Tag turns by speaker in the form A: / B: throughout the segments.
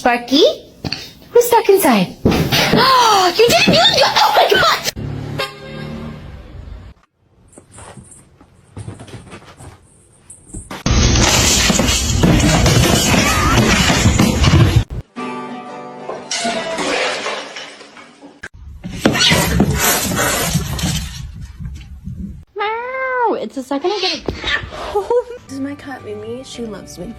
A: Sparky? Who's stuck inside? You didn't use your... Oh my god! Meow! It's the second I get it. This is my cat, Mimi. She loves me.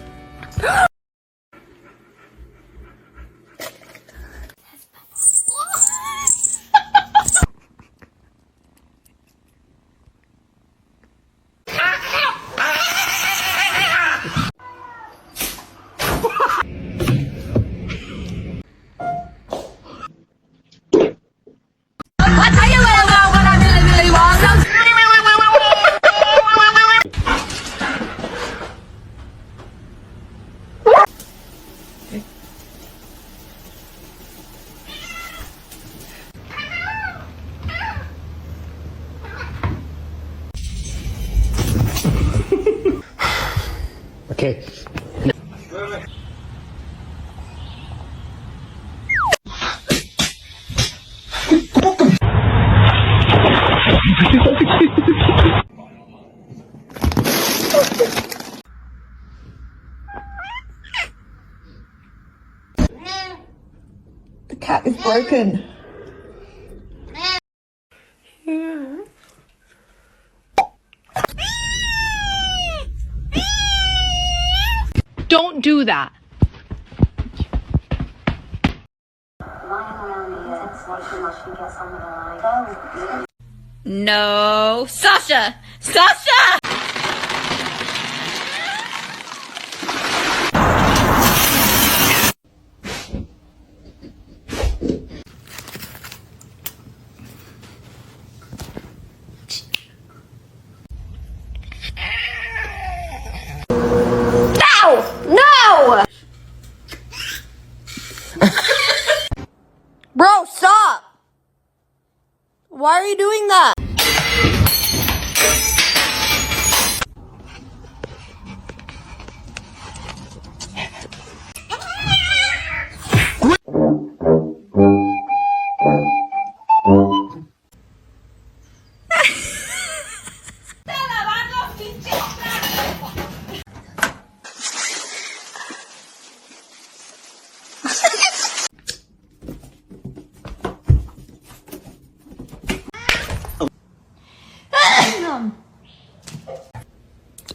B: Okay.
C: The cat is broken.
D: Don't do that.
A: No. Sasha! Sasha! No! Bro, stop! Why are you doing that?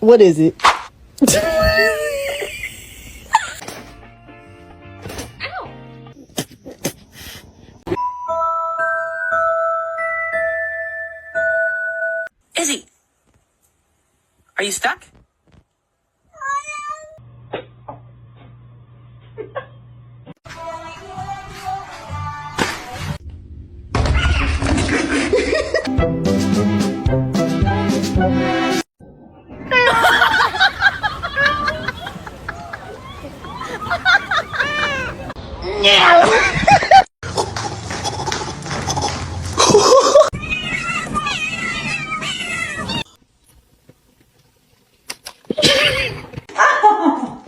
C: What is it?
E: Izzy, are you stuck?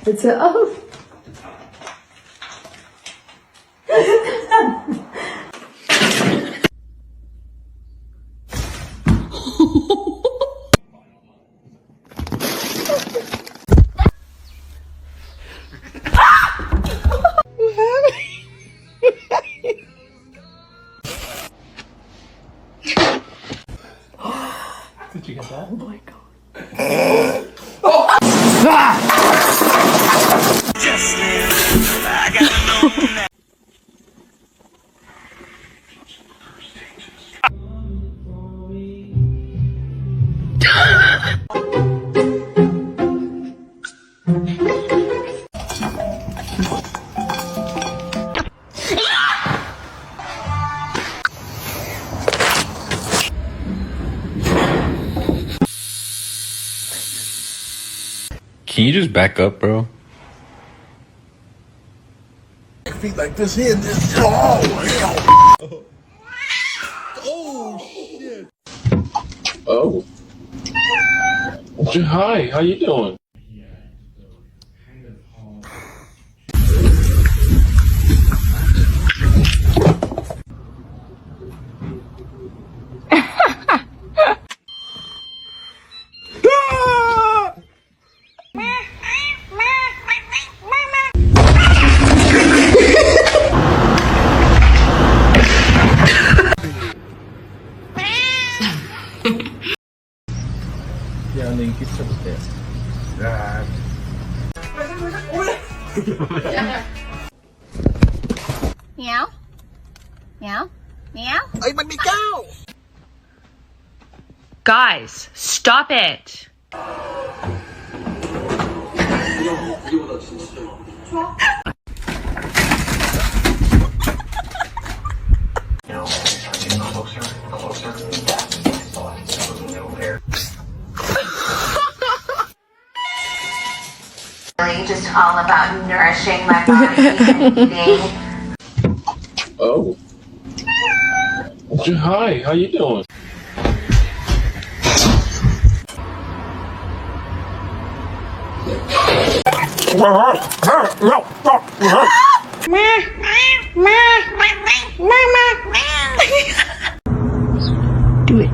C: Bitte auf.
B: Did you get that?
C: Oh my god.
F: Can you just back up, bro?
B: Feet like this here. Oh, hell. Oh, shit.
F: Oh. Hi, how you doing?
A: Meow. Meow. Meow.
B: Ay, manigaw!
D: Guys, stop it.
A: Really just all about nourishing my body and eating.
F: Oh. Hi, how you doing?
C: Do it.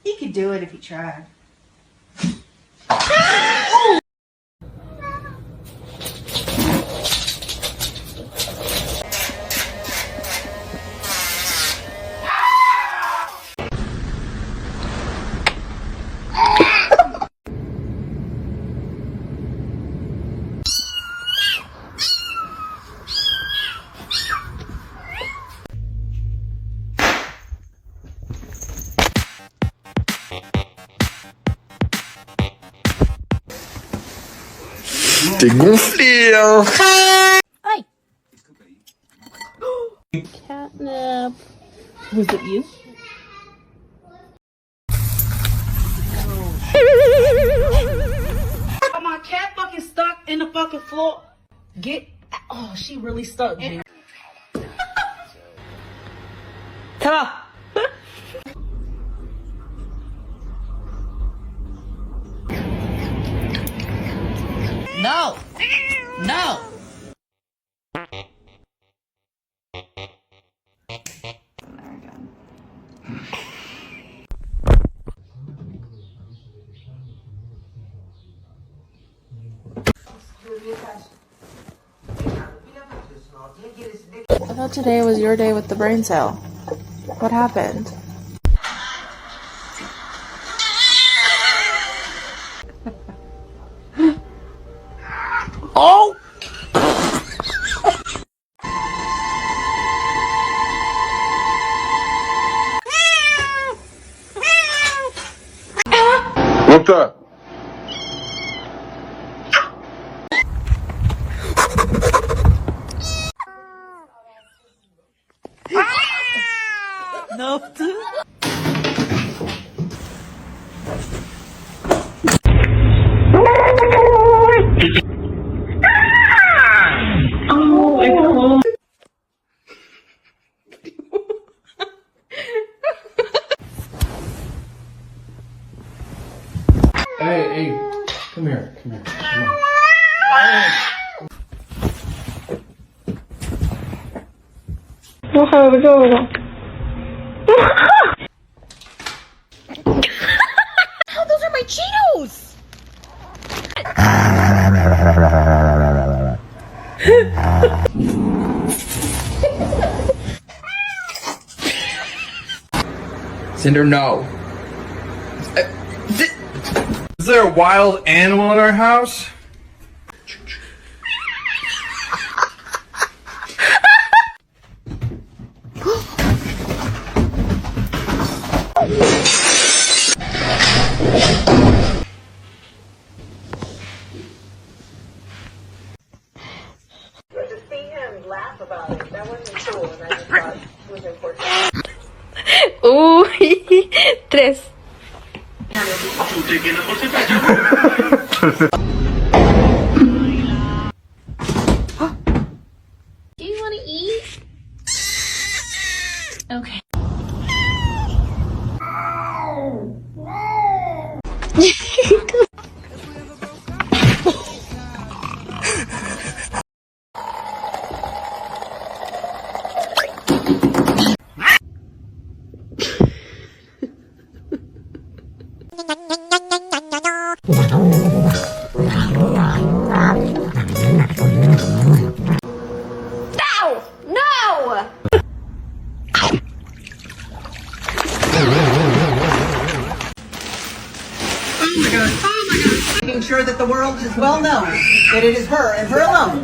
A: He could do it if he tried.
B: T'es gonflé, hein!
A: Hi.
C: Catnip. Was it you?
G: My cat fucking stuck in the fucking floor. Oh, she really stuck, G. Ta. No. No.
H: I thought today was your day with the brain cell. What happened?
B: Oh! What's that?
G: No.
F: Hey, come here, come on.
A: Oh, those are my Cheetos!
I: Cinder, no. Is there a wild animal in our house?
H: Tres.
A: Do you want to eat? Okay. No!
J: ensure that the world is well known that it is her and her alone.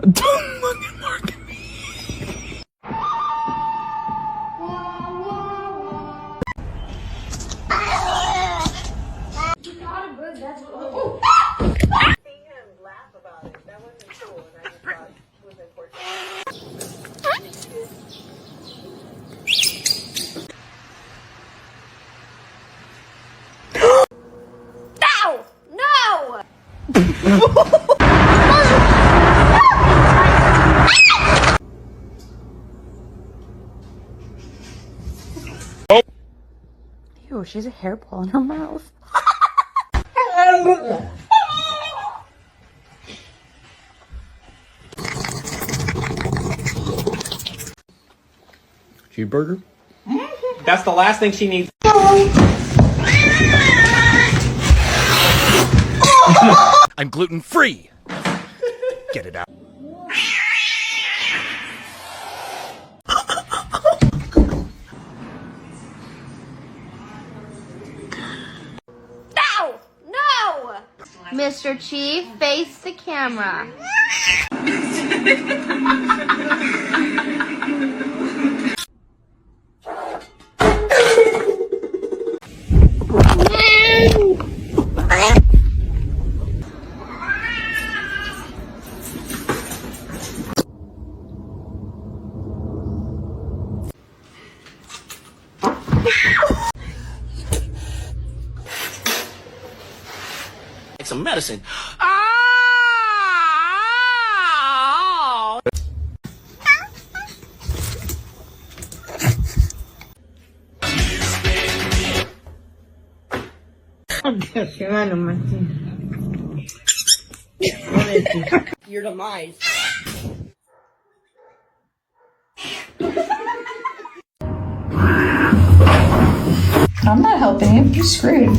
I: Don't fucking mark at me.
A: Ew, she has a hairball in her mouth.
F: Cheeseburger?
E: That's the last thing she needs.
K: I'm gluten free. Get it out.
A: Mr. Chief, face the camera.
E: Some medicine.
J: Your demise.
A: I'm not helping you. You're screwed.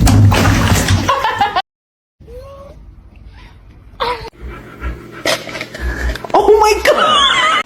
J: Oh my god!